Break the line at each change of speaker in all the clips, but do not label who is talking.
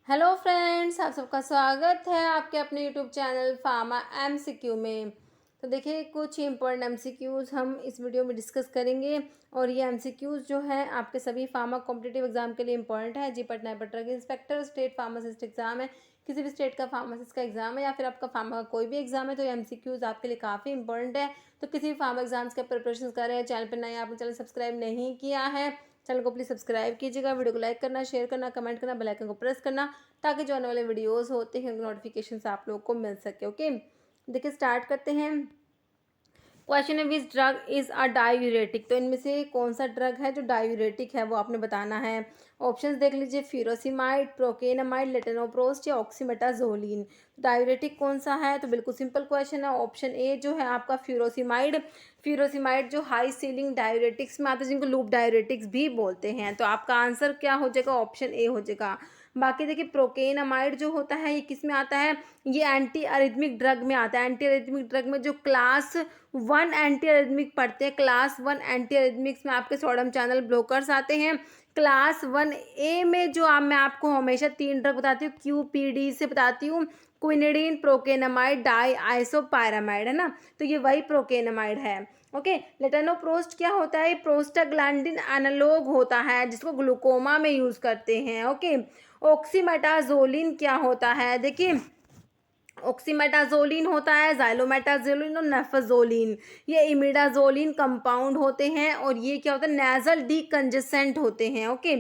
Hello friends, आप सबका स्वागत है आपके अपने यूट्यूब चैनल फार्मा एमसीक्यू में। तो देखिए, कुछ इंपॉर्टेंट एमसीक्यूज़ हम इस वीडियो में डिस्कस करेंगे। और ये एमसीक्यूज़ जो है आपके सभी फार्मा कॉम्पिटिटिव एग्जाम के लिए इंपॉर्टेंट है। जी Patna drug inspector, state pharmacist exam है, किसी भी स्टेट का फार्मासिस्ट का एग्जाम है या फिर आपका फार्मा का कोई भी एग्जाम है, तो ये एमसीक्यूज़ आपके लिए काफ़ी इंपॉर्टेंट है। तो किसी भी फार्मा एग्जाम्स के प्रिपरेशन कर रहे हैं, चैनल पर नए आपने चैनल सब्सक्राइब नहीं किया है, चैनल को प्लीज़ सब्सक्राइब कीजिएगा। वीडियो को लाइक करना, शेयर करना, कमेंट करना, बेल आइकन को प्रेस करना, ताकि जो आने वाले वीडियोस होते हैं उनके नोटिफिकेशन आप लोगों को मिल सके। ओके, देखिए स्टार्ट करते हैं। क्वेश्चन है, which drug is a diuretic. तो इनमें से कौन सा ड्रग है जो डायूरेटिक है, वो आपने बताना है। ऑप्शंस देख लीजिए, फ्यूरोसिमाइड, प्रोकेनामाइड, लेटेनोप्रोस्ट या ऑक्सीमेटाजोलिन। डायूरेटिक कौन सा है, तो बिल्कुल सिंपल क्वेश्चन है। ऑप्शन ए जो है आपका फ्यूरोसिमाइड। फ्यूरोसिमाइड जो हाई सीलिंग डायूरेटिक्स में आते हैं, जिनको लूप डायूरेटिक्स भी बोलते हैं। तो आपका आंसर क्या हो जाएगा, ऑप्शन ए हो जाएगा। बाकी देखिए, प्रोकेनामाइड जो होता है ये किस में आता है, ये एंटी अरिथमिक ड्रग में आता है। एंटी अरिथमिक ड्रग में जो क्लास 1 एंटी अरिथमिक पढ़ते हैं, क्लास 1 एंटी अरिथमिक्स में आपके सोडियम चैनल ब्लॉकर्स आते हैं। क्लास 1A में जो मैं आपको हमेशा 3 ड्रग बताती हूँ, QPD से बताती हूँ, क्विनिडीन, प्रोकेनामाइड, डाई आइसोपायरामाइड, है ना। तो ये वही प्रोकेनामाइड है। ओके, लेटेनोप्रोस्ट क्या होता है, प्रोस्टाग्लैंडिन एनालॉग होता है, जिसको ग्लूकोमा में यूज करते हैं। ओके, ऑक्सीमेटाजोलिन क्या होता है, देखिए ऑक्सीमेटाजोलिन होता है, जाइलोमेटाजोलिन और नेफाजोलिन, ये इमिडाजोलिन कंपाउंड होते हैं। और ये क्या होता है, नेजल डीकंजेसेंट होते हैं। ओके,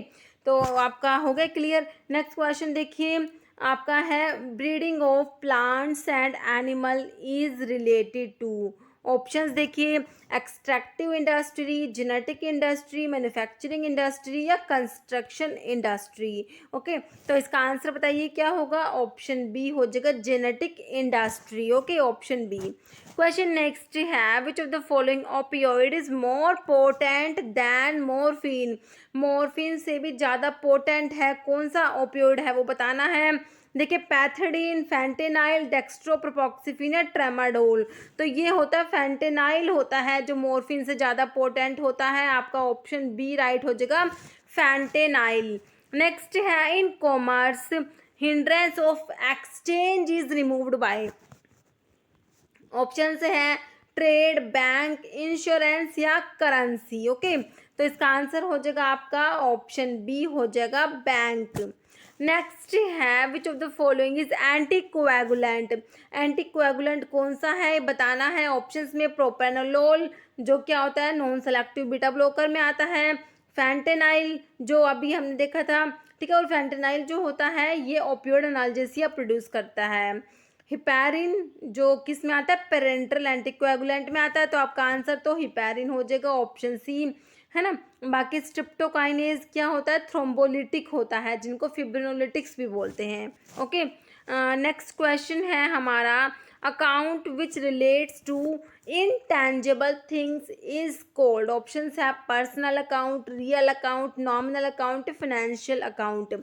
तो आपका हो गया क्लियर। नेक्स्ट क्वेश्चन देखिए, आपका है, breeding of plants and animal is related to. Options देखिए, extractive industry, genetic industry, manufacturing industry या कंस्ट्रक्शन इंडस्ट्री। ओके, तो इसका आंसर बताइए क्या होगा, ऑप्शन बी हो जाएगा, genetic industry. Okay, option B. Question next है, which of the following opioid is more potent than morphine. Morphine से भी ज़्यादा पोटेंट है कौन सा ओपियोइड है, वो बताना है। देखिए, पैथेडीन, फैंटेनाइल, डेक्स्ट्रोप्रोपोक्सिफिन या ट्रेमाडोल। तो ये होता है फैंटेनाइल होता है जो मोरफिन से ज़्यादा पोटेंट होता है। आपका ऑप्शन बी राइट हो जाएगा, फैंटेनाइल। नेक्स्ट है, in commerce hindrance of exchange is removed by. Option से है ट्रेड, बैंक, इंश्योरेंस या करेंसी। ओके, तो इसका आंसर हो जाएगा आपका ऑप्शन बी हो जाएगा, बैंक। नेक्स्ट है, which of the following is anti coagulant. Anti coagulant कौन सा है बताना है। ऑप्शंस में प्रोपेनोलोल जो क्या होता है, नॉन सेलेक्टिव बीटा ब्लॉकर में आता है। फैंटेनाइल जो अभी हमने देखा था, ठीक है। और फैंटेनाइल जो होता है ये ओपियोइड एनाल्जेसिया प्रोड्यूस करता है। हिपैरिन जो किस में आता है, पेरेंटल एंटीकोएगुलेंट में आता है। तो आपका आंसर तो हिपैरिन हो जाएगा, ऑप्शन सी, है ना। बाकी स्ट्रिप्टोकाइनेज क्या होता है, थ्रोम्बोलिटिक होता है, जिनको फिब्रिनोलिटिक्स भी बोलते हैं। ओके, नेक्स्ट क्वेश्चन है हमारा, account which relates to intangible things is called. Option है personal account, real account, nominal account, financial account.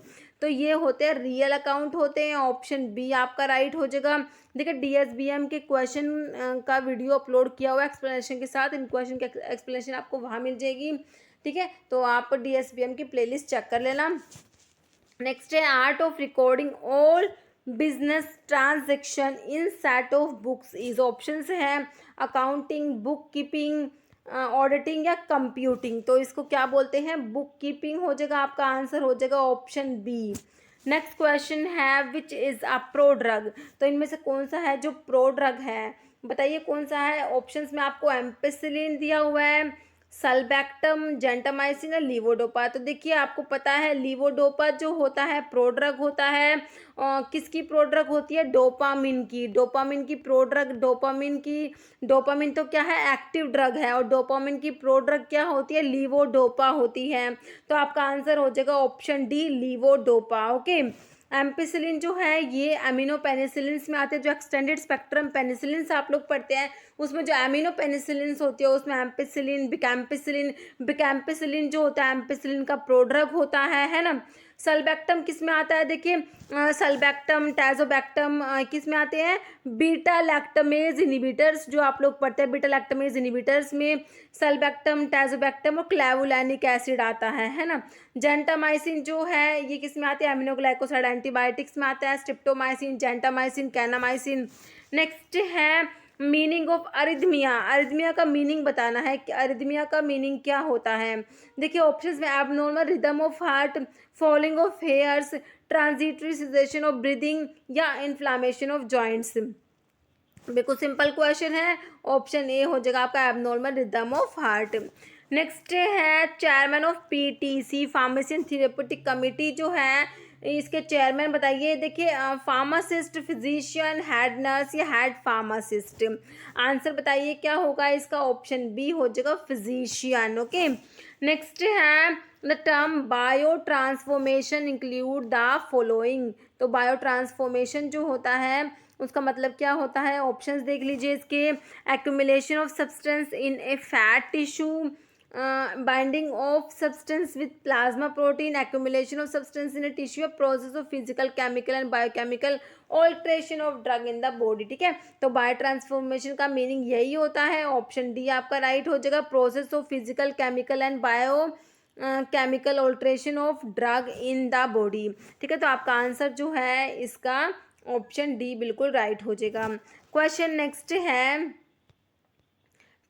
तो ये होते हैं रियल अकाउंट होते हैं, ऑप्शन बी आपका राइट हो जाएगा। देखिए, डीएसबीएम के क्वेश्चन का वीडियो अपलोड किया हुआ है एक्सप्लेनेशन के साथ, इन क्वेश्चन की एक्सप्लेनेशन आपको वहाँ मिल जाएगी, ठीक है। तो आप डीएसबीएम की प्लेलिस्ट चेक कर लेना। नेक्स्ट है, art of recording all business transaction in set of books is. Option है अकाउंटिंग, बुक कीपिंग, ऑडिटिंग या कंप्यूटिंग। तो इसको क्या बोलते हैं, बुक कीपिंग हो जाएगा, आपका आंसर हो जाएगा ऑप्शन बी। नेक्स्ट क्वेश्चन है, which is a pro drug. तो इनमें से कौन सा है जो प्रो ड्रग है, बताइए कौन सा है। ऑप्शंस में आपको एम्पेसिलिन दिया हुआ है, सल्बैक्टम, जेंटामाइसिन और लीवोडोपा। तो देखिए, आपको पता है लीवोडोपा जो होता है प्रोड्रग होता है, किसकी प्रोड्रग होती है, डोपामिन की। डोपामिन की प्रोड्रग, डोपामिन तो क्या है, एक्टिव ड्रग है, और डोपामिन की प्रोड्रग क्या होती है, लीवोडोपा होती है। तो आपका आंसर हो जाएगा option D, levodopa. Okay, ampicillin जो है ये अमीनो पेनिसिलिन्स में आते हैं, जो एक्सटेंडेड स्पेक्ट्रम पेनिसिलिन्स आप लोग पढ़ते हैं उसमें जो अमीनो पेनिसिलिन्स होती है उसमें एम्पिसिलिन, बिकैम्पिसिलिन जो होता है एम्पिसिलिन का प्रोड्रग होता है ना। सल्बैक्टम किस में आता है, देखिए सल्बैक्टम, टैजोबैक्टम किस में आते हैं, बीटा लैक्टमेज इनिबिटर्स, जो आप लोग पढ़ते हैं बीटा लैक्टमेज इनिबिटर्स में सल्बैक्टम, टैजोबैक्टम और क्लेवुलैनिक एसिड आता है ना। जेंटामाइसिन जो है ये किस में आते हैं, एमिनोग्लाइकोसाइड एंटीबायोटिक्स में आता है, स्ट्रिप्टोमाइसिन, जेंटामाइसिन, कैनामाइसिन। नेक्स्ट है मीनिंग ऑफ अरिथमिया, अरिथमिया का मीनिंग बताना है कि अरिथमिया का मीनिंग क्या होता है। देखिए ऑप्शंस में abnormal rhythm of heart, falling of hairs, transitory cessation of breathing या इन्फ्लामेशन ऑफ जॉइंट्स। बिल्कुल सिंपल क्वेश्चन है, ऑप्शन ए हो जाएगा आपका abnormal rhythm of heart. Next है chairman of PTC pharmacy and therapeutic committee जो है इसके चेयरमैन बताइए। देखिए फार्मासिस्ट, फिजिशियन, हेड नर्स या हेड फार्मासिस्ट। आंसर बताइए क्या होगा इसका, ऑप्शन बी हो जाएगा फिजिशियन। ओके नेक्स्ट है the term bio transformation include the following. तो बायो ट्रांसफॉर्मेशन जो होता है उसका मतलब क्या होता है, ऑप्शंस देख लीजिए इसके। Accumulation of substance in A fat tissue, binding of substance with plasma protein, accumulation of substance in a tissue, process of physical, chemical and biochemical alteration of drug in the body. ठीक है, तो bio transformation का meaning यही होता है, option D आपका right हो जाएगा, process of physical, chemical and bio chemical alteration of drug in the body. ठीक है, तो आपका आंसर जो है इसका ऑप्शन डी बिल्कुल राइट हो जाएगा। क्वेश्चन नेक्स्ट है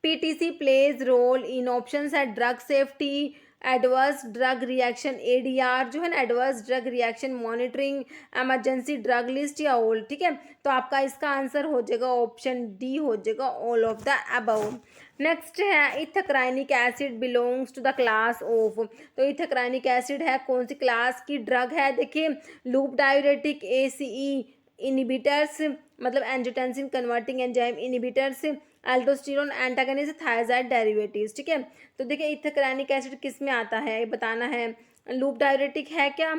PTC plays role in, options है drug safety, adverse drug reaction ADR जो है ना, adverse drug reaction monitoring, emergency drug list या ऑल। ठीक है, तो आपका इसका आंसर हो जाएगा ऑप्शन डी हो जाएगा all of the above. Next है ethacrynic acid belongs to the class of. तो इथेक्राइनिक एसिड है कौन सी क्लास की ड्रग है, देखिए लूप डायूरेटिक, एसीई इनिबिटर्स मतलब angiotensin converting enzyme inhibitors, aldosterone antagonist, thyroid derivatives. ठीक है, तो देखिए इथेक्राइनिक एसिड किस में आता है ये बताना है। लूप डायूरेटिक है क्या,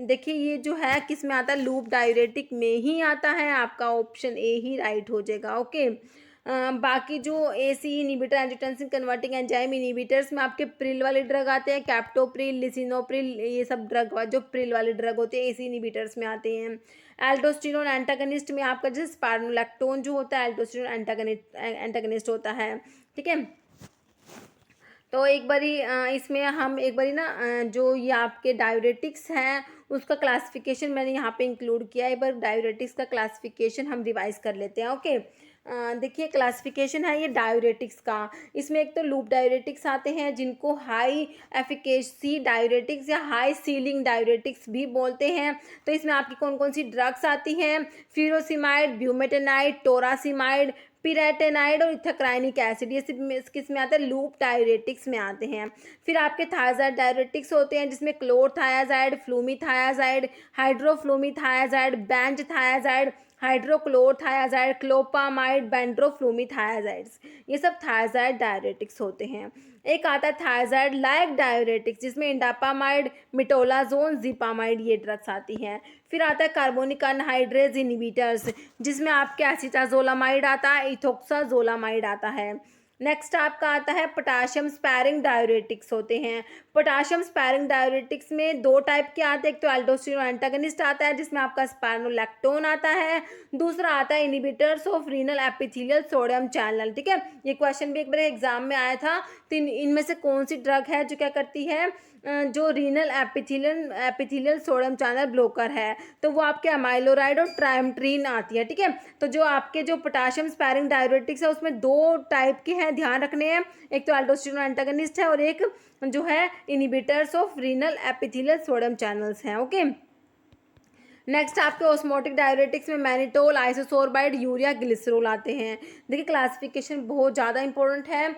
देखिए ये जो है किस में आता है, लूप डायूरेटिक में ही आता है, आपका ऑप्शन ए ही राइट हो जाएगा। ओके बाकी जो AC inhibitor, angiotensin converting enzyme inhibitors में आपके प्रिल वाले ड्रग आते हैं, कैप्टोप्रिल, लिसिनोप्रिल, ये सब ड्रग जो प्रिल वाले ड्रग होते हैं एसी इनिबिटर्स में आते हैं। एल्डोस्टेरोन एंटागनिस्ट में आपका जैसे स्पार्नोलैक्टोन जो होता है एल्डोस्टेरोन एंटागनिस्ट होता है। ठीक है, तो एक बारी इसमें हम एक बारी ना जो ये आपके डायूरेटिक्स हैं उसका क्लासिफिकेशन मैंने यहाँ पे इंक्लूड किया है। एक बार डायूरेटिक्स का क्लासिफिकेशन हम रिवाइज कर लेते हैं। ओके देखिए क्लासिफिकेशन है ये डायूरेटिक्स का। इसमें एक तो लूप डायूरेटिक्स आते हैं जिनको हाई एफिकेसी डायूरेटिक्स या हाई सीलिंग डायूरेटिक्स भी बोलते हैं। तो इसमें आपकी कौन कौन सी ड्रग्स आती हैं, फ्यूरोसिमाइड, ब्यूमेटेनाइड, टोरासिमाइड, पिरेटेनाइड और इथेक्राइनिक एसिड, ये सब किस में आते हैं, लूप डायूरेटिक्स में आते हैं। फिर आपके थायराइड डायूरेटिक्स होते हैं जिसमें क्लोरथायाजाइड, फ्लूमीथायाजाइड, हाइड्रोफ्लूमीथायाजाइड, बेंजथायाजाइड, हाइड्रोक्लोरथायाजाइड, क्लोपामाइड, बेंड्रोफ्लूमीथायाजाइड्स, ये सब थायाजाइड डायूरेटिक्स होते हैं। एक आता है थायाजाइड लाइक डायूरेटिक्स जिसमें इंडापामाइड, मिटोलाजोन, जिपामाइड ये ड्रग्स आती हैं। फिर आता है कार्बोनिक अनहाइड्रेज इनिबिटर्स जिसमें आपके एसिटाजोलामाइड आता है, इथोक्साजोलामाइड आता है। नेक्स्ट आपका आता है पोटाशियम स्पैरिंग डायूरेटिक्स होते हैं। पोटाशियम स्पैरिंग डायूरेटिक्स में दो टाइप के आते हैं, एक तो एल्डोस्टेरोन एंटागनिस्ट आता है जिसमें आपका स्पार्नोलैक्टोन आता है, दूसरा आता है inhibitors of renal epithelial sodium channel. ठीक है, ये क्वेश्चन भी एक बार एग्जाम में आया था। तो इनमें से कौन सी ड्रग है जो क्या करती है, जो renal epithelial sodium channel blocker है, तो वो आपके अमाइलोराइड और ट्राइमट्रीन आती है। ठीक है, तो जो आपके जो पोटाशियम स्पैरिंग डायूरेटिक्स है उसमें दो टाइप के हैं, ध्यान रखने हैं, एक तो एल्डोस्टेरोन एंटागनिस्ट है और एक जो है inhibitors of renal epithelial sodium channels हैं। ओके नेक्स्ट आपके ऑस्मोटिक डायूरेटिक्स में मैनिटोल, आइसोसोर्बाइड, यूरिया, ग्लिसरॉल आते हैं। देखिए क्लासिफिकेशन बहुत ज़्यादा इंपॉर्टेंट है,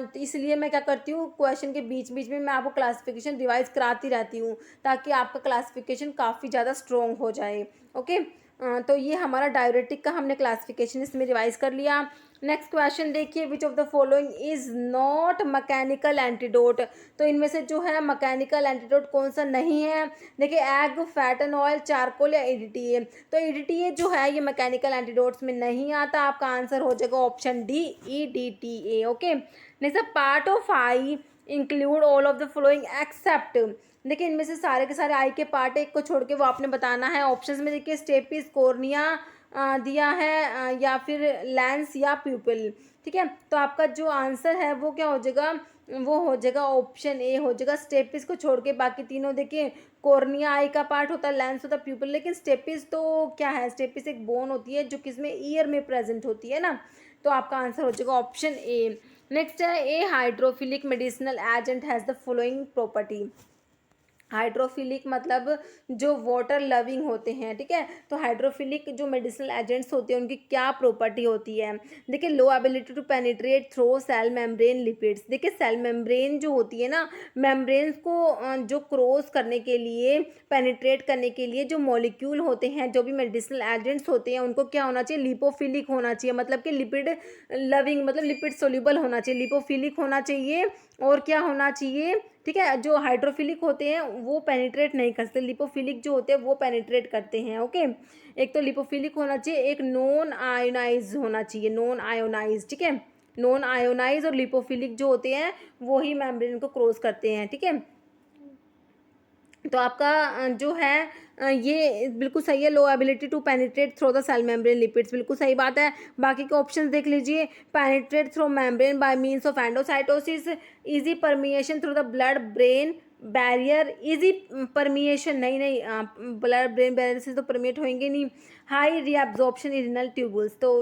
तो इसलिए मैं क्या करती हूँ क्वेश्चन के बीच बीच में मैं आपको क्लासिफिकेशन रिवाइज कराती रहती हूँ ताकि आपका क्लासिफिकेशन काफ़ी ज़्यादा स्ट्रॉन्ग हो जाए। ओके तो ये हमारा डायूरेटिक का हमने क्लासिफिकेशन इसमें रिवाइज कर लिया। नेक्स्ट क्वेश्चन देखिए, विच of the following is not mechanical antidote. तो इनमें से जो है मैकेनिकल एंटीडोट कौन सा नहीं है, देखिए egg, fat and oil, charcoal या ईडीटीए। तो ईडीटीए जो है ये मैकेनिकल एंटीडोट्स में नहीं आता, आपका आंसर हो जाएगा option D EDTA. Okay next part of I include all of the following except देखिए इनमें से सारे के सारे आई के पार्ट है, एक को छोड़ के वो आपने बताना है। ऑप्शंस में देखिए स्टेपिस, कॉर्निया दिया है या फिर लेंस या प्यूपिल। ठीक है, तो आपका जो आंसर है वो क्या हो जाएगा, वो हो जाएगा ऑप्शन ए हो जाएगा। स्टेपिस को छोड़ के बाकी तीनों देखिए, कॉर्निया आई का पार्ट होता है, लेंस होता है, प्यूपिल। लेकिन स्टेपिस तो क्या है, स्टेपिस एक बोन होती है जो किसमें, ईयर में प्रेजेंट होती है ना। तो आपका आंसर हो जाएगा ऑप्शन ए। नेक्स्ट है, a hydrophilic medicinal agent has the following property. Hydrophilic मतलब जो वाटर लविंग होते हैं, ठीक है। तो हाइड्रोफिलिक जो मेडिसिनल एजेंट्स होते हैं उनकी क्या प्रॉपर्टी होती है। देखिए low ability to penetrate through cell membrane lipids. देखिए सेल मेम्ब्रेन जो होती है ना, मेम्ब्रेन्स को जो क्रॉस करने के लिए, पेनिट्रेट करने के लिए जो मॉलिक्यूल होते हैं, जो भी मेडिसिनल एजेंट्स होते हैं, उनको क्या होना चाहिए, लिपोफिलिक होना चाहिए। मतलब कि लिपिड लविंग, मतलब लिपिड सोल्यूबल होना चाहिए, लिपोफिलिक होना चाहिए। और क्या होना चाहिए, ठीक है, जो हाइड्रोफिलिक होते हैं वो पेनिट्रेट नहीं कर सकते, लिपोफिलिक जो होते हैं वो पेनिट्रेट करते हैं। ओके, एक तो लिपोफिलिक होना चाहिए, एक नॉन आयोनाइज होना चाहिए, नॉन आयोनाइज। ठीक है, नॉन आयोनाइज और लिपोफिलिक जो होते हैं वो ही मेम्ब्रेन को क्रॉस करते हैं। ठीक है, तो आपका जो है ये बिल्कुल सही है, low ability to penetrate through the cell membrane lipids, बिल्कुल सही बात है। बाकी के ऑप्शंस देख लीजिए, penetrate through membrane by means of endocytosis, easy permeation through the blood brain barrier, easy permeation नहीं नहीं, ब्लड ब्रेन बैरियर से तो परमिएट होंगे नहीं। हाई रीअब्जॉर्प्शन इरिनल ट्यूबुल्स, तो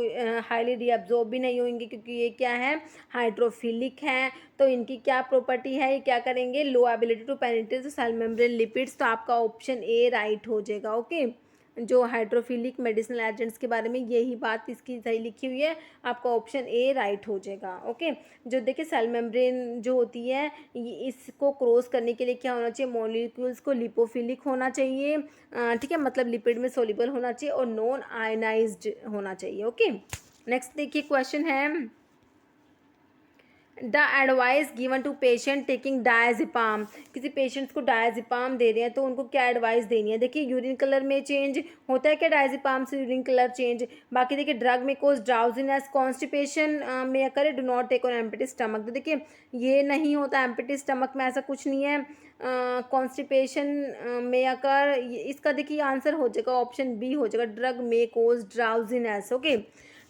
हाईली रीअब्जॉर्ब भी नहीं होंगे क्योंकि ये क्या है, हाइड्रोफिलिक है। तो इनकी क्या प्रॉपर्टी है, ये क्या करेंगे, low ability to penetrate cell membrane lipids. तो आपका ऑप्शन ए राइट हो जाएगा। ओके, जो हाइड्रोफिलिक मेडिसिनल एजेंट्स के बारे में यही बात इसकी सही लिखी हुई है, आपका ऑप्शन ए राइट हो जाएगा। ओके, जो देखिए सेल मेम्ब्रेन जो होती है, इसको क्रॉस करने के लिए क्या होना चाहिए, मॉलिक्यूल्स को लिपोफिलिक होना चाहिए, ठीक है, मतलब लिपिड में सोल्यूबल होना चाहिए और नॉन आयनाइज्ड होना चाहिए। ओके, नेक्स्ट देखिए क्वेश्चन है, the advice given to patient taking diazepam. किसी पेशेंट्स को डायजिपाम दे रहे हैं तो उनको क्या एडवाइस देनी है। देखिए यूरिन कलर में चेंज होता है क्या डायजिपाम से, यूरिन कलर चेंज। बाकी देखिए ड्रग में कोज ड्राउजीनेस, कॉन्स्टिपेशन में occur do not take on empty stomach. तो देखिए ये नहीं होता, एम्प्टी स्टमक में ऐसा कुछ नहीं है। कॉन्स्टिपेशन में अकर, इसका देखिए आंसर हो जाएगा ऑप्शन बी हो जाएगा, ड्रग में कोज ड्राउजीनेस। ओके,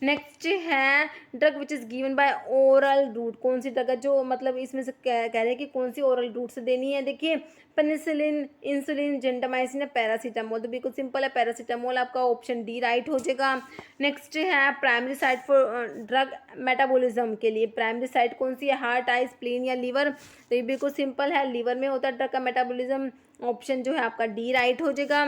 नेक्स्ट है, drug which is given by oral route. कौन सी ड्रग है जो, मतलब इसमें से कह रहे हैं कि कौन सी ओरल रूट से देनी है। देखिए पेनिसिलिन, इंसुलिन, जेंटामाइसिन या पैरासीटामोल। तो बिल्कुल सिंपल है, पैरासीटामोल आपका ऑप्शन डी राइट हो जाएगा। नेक्स्ट है, primary site for drug metabolism के लिए प्राइमरी साइट कौन सी है, हार्ट, आई, स्प्लीन या लीवर। तो ये बिल्कुल सिंपल है, लीवर में होता है ड्रग का मेटाबॉलिज्म। ऑप्शन जो है आपका डी राइट हो जाएगा।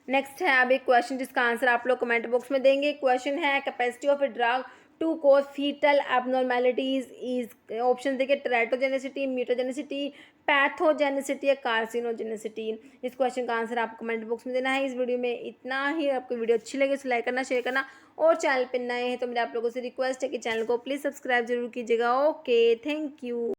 नेक्स्ट है अब एक क्वेश्चन जिसका आंसर आप लोग कमेंट बॉक्स में देंगे। क्वेश्चन है, capacity of a drug to cause foetal abnormalities is. Option देखिए, टेराटोजेनेसिटी, म्यूटाजेनेसिटी, पैथोजेनेसिटी या कार्सिनोजेनेसिटी। इस क्वेश्चन का आंसर आप कमेंट बॉक्स में देना है। इस वीडियो में इतना ही। आपको वीडियो अच्छी लगे तो लाइक करना, शेयर करना, और चैनल पर नए हैं तो मेरे आप लोगों से रिक्वेस्ट है कि चैनल को प्लीज़ सब्सक्राइब जरूर कीजिएगा। Okay, thank you.